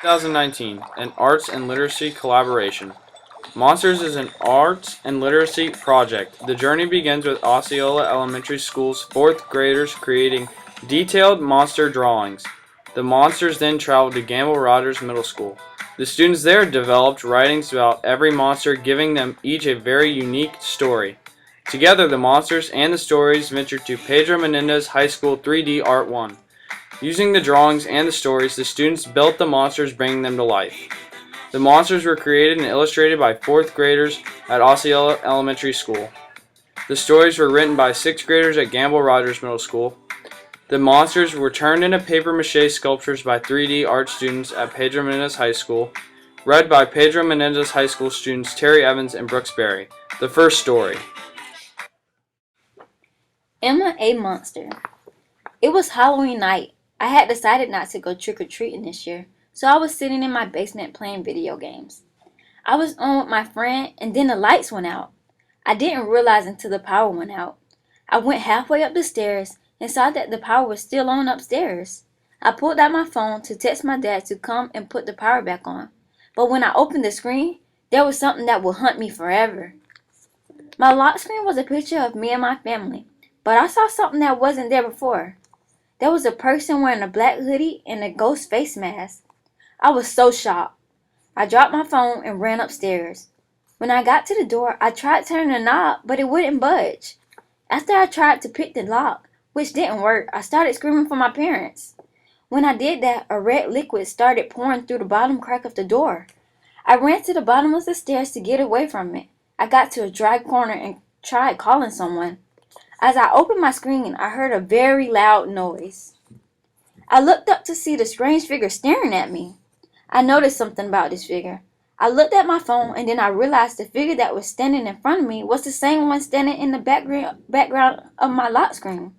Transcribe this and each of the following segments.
2019, an arts and literacy collaboration. Monsters is an arts and literacy project. The journey begins with Osceola Elementary School's fourth graders creating detailed monster drawings. The monsters then traveled to Gamble Rogers Middle School. The students there developed writings about every monster, giving them each a very unique story. Together, the monsters and the stories ventured to Pedro Menendez High School 3D Art 1. Using the drawings and the stories, the students built the monsters, bringing them to life. The monsters were created and illustrated by 4th graders at Osceola Elementary School. The stories were written by 6th graders at Gamble Rogers Middle School. The monsters were turned into papier-mâché sculptures by 3D art students at Pedro Menendez High School, read by Pedro Menendez High School students Terry Evans and Brooks Berry. The first story. Emma a Monster. It was Halloween night. I had decided not to go trick-or-treating this year, so I was sitting in my basement playing video games. I was on with my friend, and then the lights went out. I didn't realize until the power went out. I went halfway up the stairs and saw that the power was still on upstairs. I pulled out my phone to text my dad to come and put the power back on, but when I opened the screen, there was something that would haunt me forever. My lock screen was a picture of me and my family, but I saw something that wasn't there before. There was a person wearing a black hoodie and a ghost face mask. I was so shocked. I dropped my phone and ran upstairs. When I got to the door, I tried turning the knob, but it wouldn't budge. After I tried to pick the lock, which didn't work, I started screaming for my parents. When I did that, a red liquid started pouring through the bottom crack of the door. I ran to the bottom of the stairs to get away from it. I got to a dry corner and tried calling someone. As I opened my screen, I heard a very loud noise. I looked up to see the strange figure staring at me. I noticed something about this figure. I looked at my phone and then I realized the figure that was standing in front of me was the same one standing in the background of my lock screen.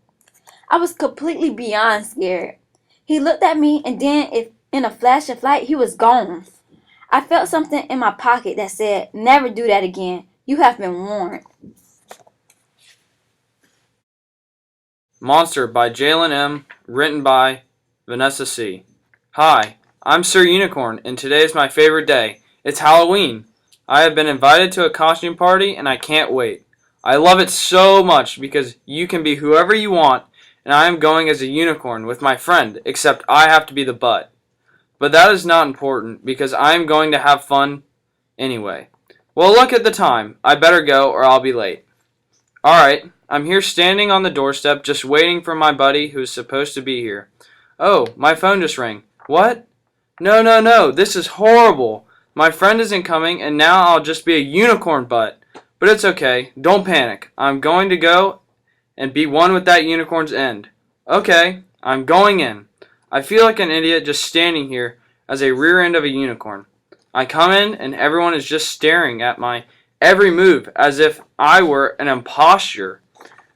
I was completely beyond scared. He looked at me and then in a flash of light, he was gone. I felt something in my pocket that said, "Never do that again. You have been warned." Monster by Jalen M., written by Vanessa C. Hi, I'm Sir Unicorn, and today is my favorite day. It's Halloween. I have been invited to a costume party, and I can't wait. I love it so much because you can be whoever you want, and I am going as a unicorn with my friend, except I have to be the butt. But that is not important because I am going to have fun anyway. Well, look at the time. I better go or I'll be late. Alright, I'm here standing on the doorstep just waiting for my buddy who's supposed to be here. Oh, my phone just rang. What? No, no, no, this is horrible. My friend isn't coming and now I'll just be a unicorn butt. But it's okay, don't panic. I'm going to go and be one with that unicorn's end. Okay, I'm going in. I feel like an idiot just standing here as a rear end of a unicorn. I come in and everyone is just staring at my every move as if I were an impostor.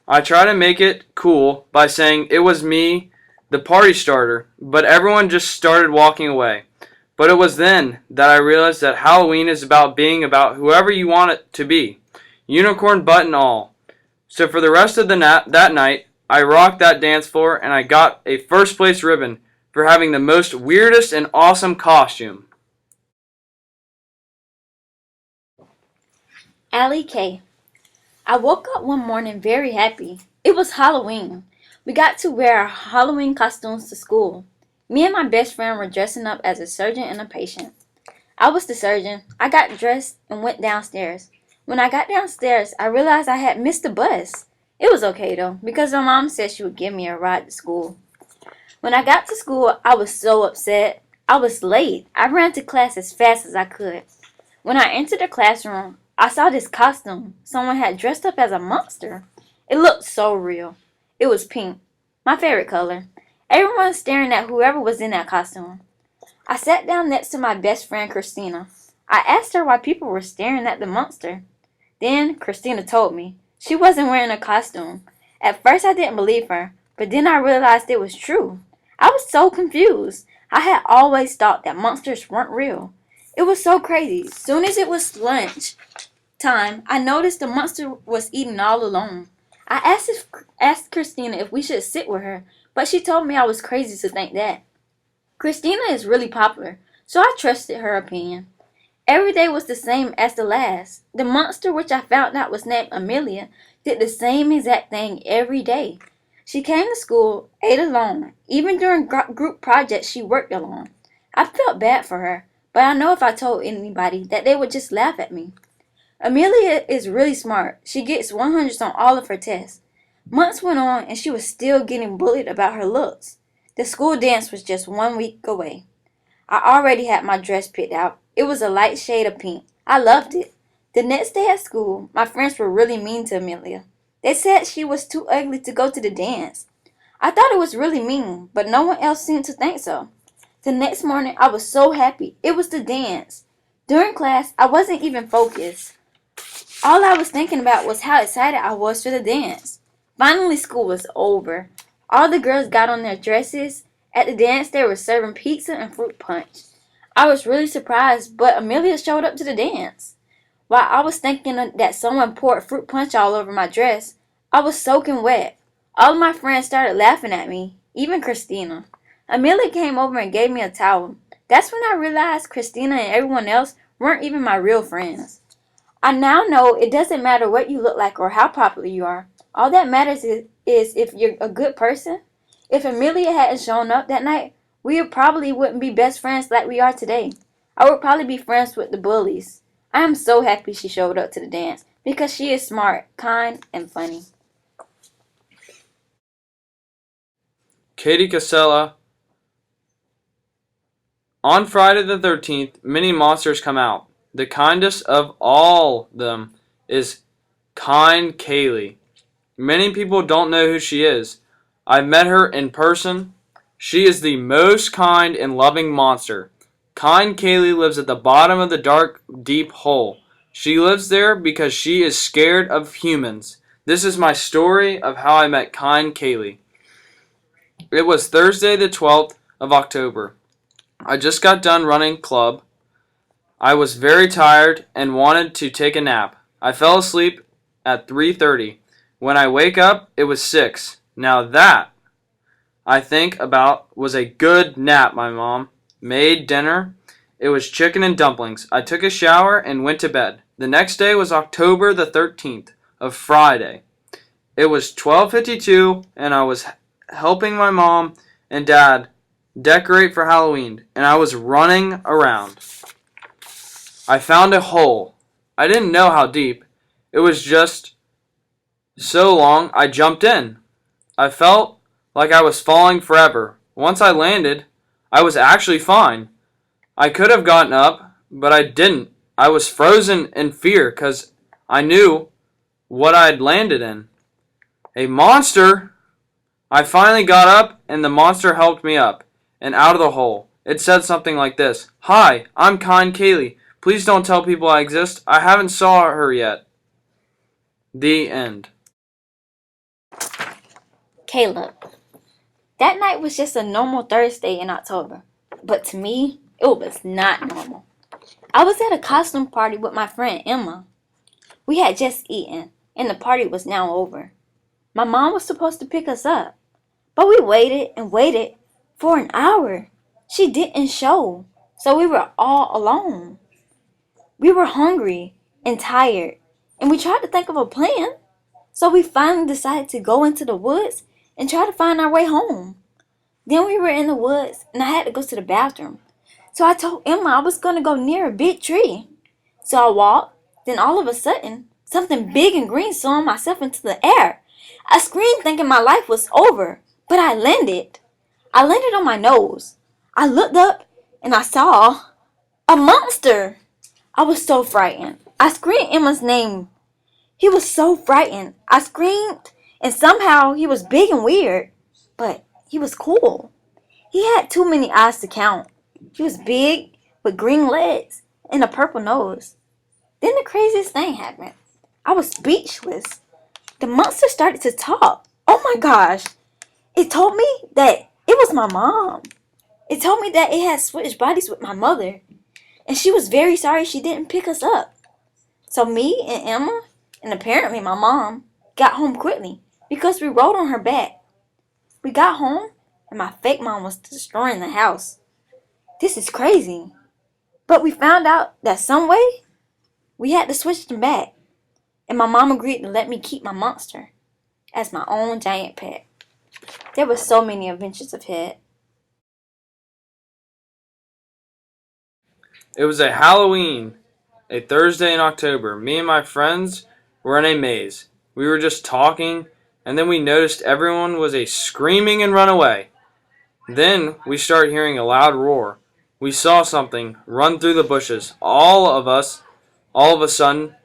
I try to make it cool by saying it was me, the party starter, but everyone just started walking away. But it was then that I realized that Halloween is about being about whoever you want it to be, unicorn butt and all. So for the rest of that night, I rocked that dance floor and I got a first place ribbon for having the most weirdest and awesome costume. Allie K. I woke up one morning very happy. It was Halloween. We got to wear our Halloween costumes to school. Me and my best friend were dressing up as a surgeon and a patient. I was the surgeon. I got dressed and went downstairs. When I got downstairs, I realized I had missed the bus. It was okay though, because my mom said she would give me a ride to school. When I got to school, I was so upset. I was late. I ran to class as fast as I could. When I entered the classroom, I saw this costume. Someone had dressed up as a monster. It looked so real. It was pink, my favorite color. Everyone was staring at whoever was in that costume. I sat down next to my best friend, Christina. I asked her why people were staring at the monster. Then Christina told me. She wasn't wearing a costume. At first I didn't believe her, but then I realized it was true. I was so confused. I had always thought that monsters weren't real. It was so crazy. Soon as it was lunch time, I noticed the monster was eating all alone. I asked Christina if we should sit with her, but she told me I was crazy to think that. Christina is really popular, so I trusted her opinion. Every day was the same as the last. The monster, which I found out was named Amelia, did the same exact thing every day. She came to school, ate alone. Even during group projects, she worked alone. I felt bad for her, but I know if I told anybody that they would just laugh at me. Amelia is really smart. She gets 100s on all of her tests. Months went on and she was still getting bullied about her looks. The school dance was just 1 week away. I already had my dress picked out. It was a light shade of pink. I loved it. The next day at school, my friends were really mean to Amelia. They said she was too ugly to go to the dance. I thought it was really mean, but no one else seemed to think so. The next morning, I was so happy. It was the dance. During class, I wasn't even focused. All I was thinking about was how excited I was for the dance. Finally, school was over. All the girls got on their dresses. At the dance, they were serving pizza and fruit punch. I was really surprised, but Amelia showed up to the dance. While I was thinking that someone poured fruit punch all over my dress, I was soaking wet. All of my friends started laughing at me, even Christina. Amelia came over and gave me a towel. That's when I realized Christina and everyone else weren't even my real friends. I now know it doesn't matter what you look like or how popular you are. All that matters is if you're a good person. If Amelia hadn't shown up that night, we probably wouldn't be best friends like we are today. I would probably be friends with the bullies. I am so happy she showed up to the dance because she is smart, kind, and funny. Katie Casella. On Friday the 13th, many monsters come out. The kindest of all them is Kind Kaylee. Many people don't know who she is. I've met her in person. She is the most kind and loving monster. Kind Kaylee lives at the bottom of the dark, deep hole. She lives there because she is scared of humans. This is my story of how I met Kind Kaylee. It was Thursday the 12th of October. I just got done running club. I was very tired and wanted to take a nap. I fell asleep at 3:30. When I wake up, it was 6. Now that, I think about, was a good nap. My mom made dinner. It was chicken and dumplings. I took a shower and went to bed. The next day was October the 13th, of Friday. It was 12:52 and I was helping my mom and dad decorate for Halloween, and I was running around. I found a hole. I didn't know how deep. It was just so long I jumped in. I felt like I was falling forever. Once I landed, I was actually fine. I could have gotten up, but I didn't. I was frozen in fear because I knew what I'd landed in. A monster! I finally got up and the monster helped me up and out of the hole. It said something like this: "Hi, I'm Kind Kaylee. Please don't tell people I exist. I haven't saw her yet." The end. Caleb. That night was just a normal Thursday in October, but to me, it was not normal. I was at a costume party with my friend Emma. We had just eaten, and the party was now over. My mom was supposed to pick us up, but we waited and waited for an hour. She didn't show, so we were all alone. We were hungry and tired, and we tried to think of a plan. So we finally decided to go into the woods and try to find our way home. Then we were in the woods, and I had to go to the bathroom. So I told Emma I was going to go near a big tree. So I walked, then all of a sudden, something big and green swung myself into the air. I screamed thinking my life was over, but I landed. I landed on my nose. I looked up, and I saw a monster. I was so frightened. I screamed Emma's name. He was so frightened. I screamed, and somehow he was big and weird, but he was cool. He had too many eyes to count. He was big with green legs and a purple nose. Then the craziest thing happened. I was speechless. The monster started to talk. Oh my gosh. It told me that it was my mom. It told me that it had switched bodies with my mother, and she was very sorry she didn't pick us up. So me and Emma, and apparently my mom, got home quickly because we rode on her back. We got home, and my fake mom was destroying the house. This is crazy. But we found out that some way we had to switch them back. And my mom agreed to let me keep my monster as my own giant pet. There were so many adventures ahead. It was a Halloween, a Thursday in October. Me and my friends were in a maze. We were just talking, and then we noticed everyone was screaming and run away. Then we started hearing a loud roar. We saw something run through the bushes. All of a sudden,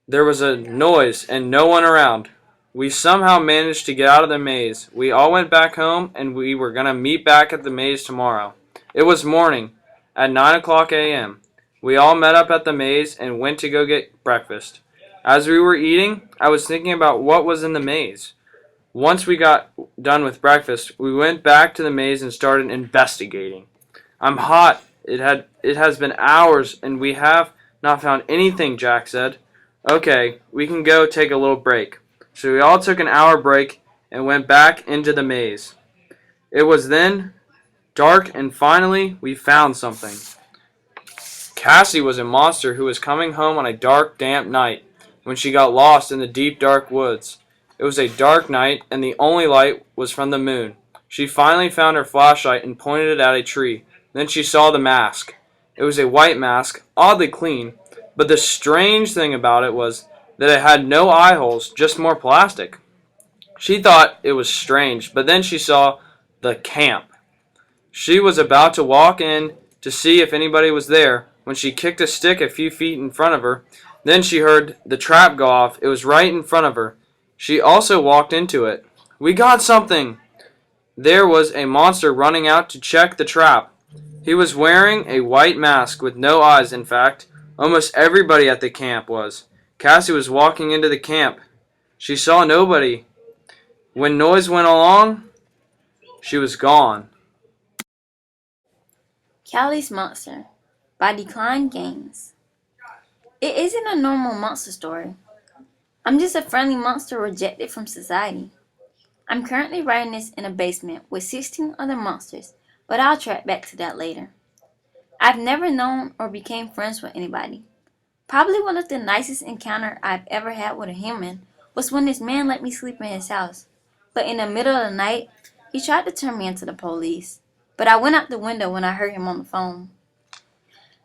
there was a noise and no one around. We somehow managed to get out of the maze. We all went back home and we were going to meet back at the maze tomorrow. It was morning, at 9 o'clock a.m. We all met up at the maze and went to go get breakfast. As we were eating, I was thinking about what was in the maze. Once we got done with breakfast, we went back to the maze and started investigating. I'm hot. It has been hours and we have not found anything, Jack said. Okay, we can go take a little break. So we all took an hour break and went back into the maze. It was then dark and finally we found something. Cassie was a monster who was coming home on a dark, damp night when she got lost in the deep, dark woods. It was a dark night and the only light was from the moon. She finally found her flashlight and pointed it at a tree. Then she saw the mask. It was a white mask, oddly clean, but the strange thing about it was that it had no eye holes, just more plastic. She thought it was strange, but then she saw the camp. She was about to walk in to see if anybody was there when she kicked a stick a few feet in front of her. Then she heard the trap go off. It was right in front of her. She also walked into it. We got something! There was a monster running out to check the trap. He was wearing a white mask with no eyes, in fact. Almost everybody at the camp was. Cassie was walking into the camp. She saw nobody. When noise went along, she was gone. Callie's Monster by Decline Games. It isn't a normal monster story. I'm just a friendly monster rejected from society. I'm currently writing this in a basement with 16 other monsters, but I'll track back to that later. I've never known or became friends with anybody. Probably one of the nicest encounters I've ever had with a human was when this man let me sleep in his house. But in the middle of the night, he tried to turn me into the police. But I went out the window when I heard him on the phone.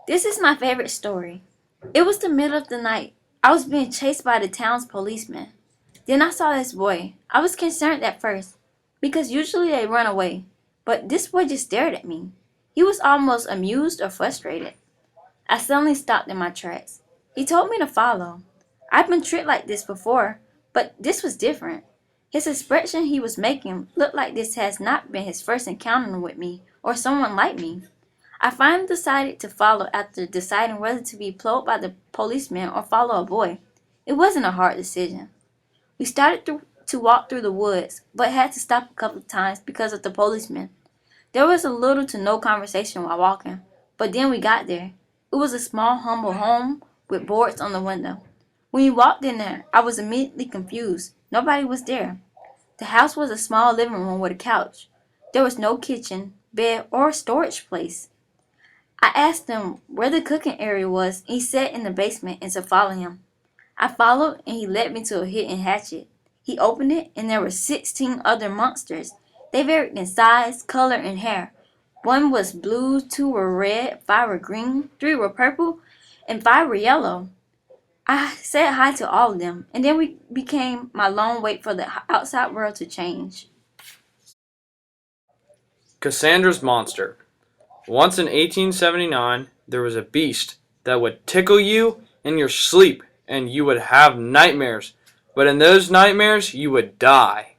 This is my favorite story. It was the middle of the night. I was being chased by the town's policeman. Then I saw this boy. I was concerned at first, because usually they run away. But this boy just stared at me. He was almost amused or frustrated. I suddenly stopped in my tracks. He told me to follow. I've been tricked like this before, but this was different. His expression he was making looked like this has not been his first encounter with me or someone like me. I finally decided to follow after deciding whether to be ploughed by the policeman or follow a boy. It wasn't a hard decision. We started to walk through the woods, but had to stop a couple of times because of the policeman. There was a little to no conversation while walking, but then we got there. It was a small, humble home with boards on the window. When we walked in there, I was immediately confused. Nobody was there. The house was a small living room with a couch. There was no kitchen, bed, or storage place. I asked him where the cooking area was, and he said in the basement and to follow him. I followed, and he led me to a hidden hatchet. He opened it, and there were 16 other monsters. They varied in size, color, and hair. One was blue, 2 were red, 5 were green, 3 were purple, and 5 were yellow. I said hi to all of them, and then we became my long wait for the outside world to change. Cassandra's Monster. Once in 1879, there was a beast that would tickle you in your sleep, and you would have nightmares. But in those nightmares, you would die.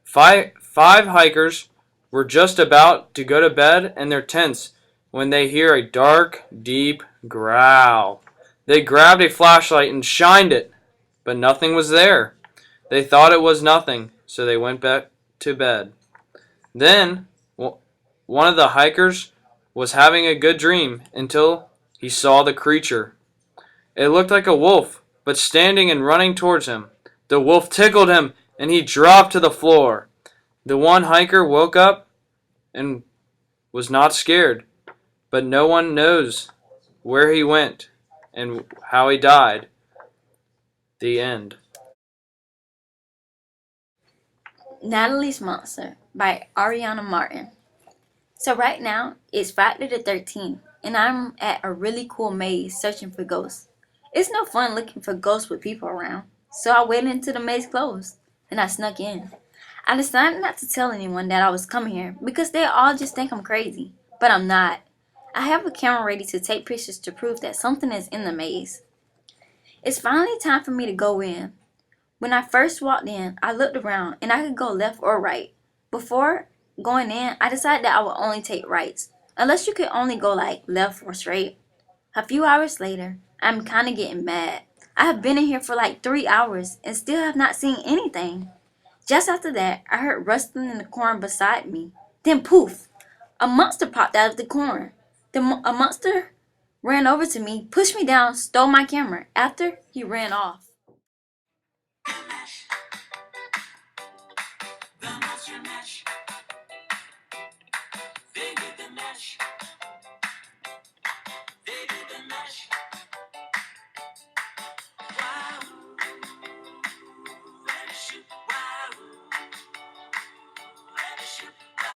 Five hikers were just about to go to bed in their tents when they hear a dark, deep growl. They grabbed a flashlight and shined it, but nothing was there. They thought it was nothing, so they went back to bed. Then, one of the hikers was having a good dream until he saw the creature. It looked like a wolf, but standing and running towards him. The wolf tickled him, and he dropped to the floor. The one hiker woke up and was not scared. but no one knows where he went and how he died. The end. Natalie's Monster by Ariana Martin. So right now it's Friday the 13th and I'm at a really cool maze searching for ghosts. It's no fun looking for ghosts with people around, so I waited until the maze closed and I snuck in. I decided not to tell anyone that I was coming here because they all just think I'm crazy, but I'm not. I have a camera ready to take pictures to prove that something is in the maze. It's finally time for me to go in. When I first walked in, I looked around and I could go left or right. Before going in, I decided that I would only take rights, unless you could only go like left or straight. A few hours later, I'm kinda getting mad. I have been in here for like 3 hours and still have not seen anything. Just after that, I heard rustling in the corn beside me. Then poof! A monster popped out of the corn. A monster ran over to me, pushed me down, stole my camera. After, he ran off. The Monster Mash. They did the mash.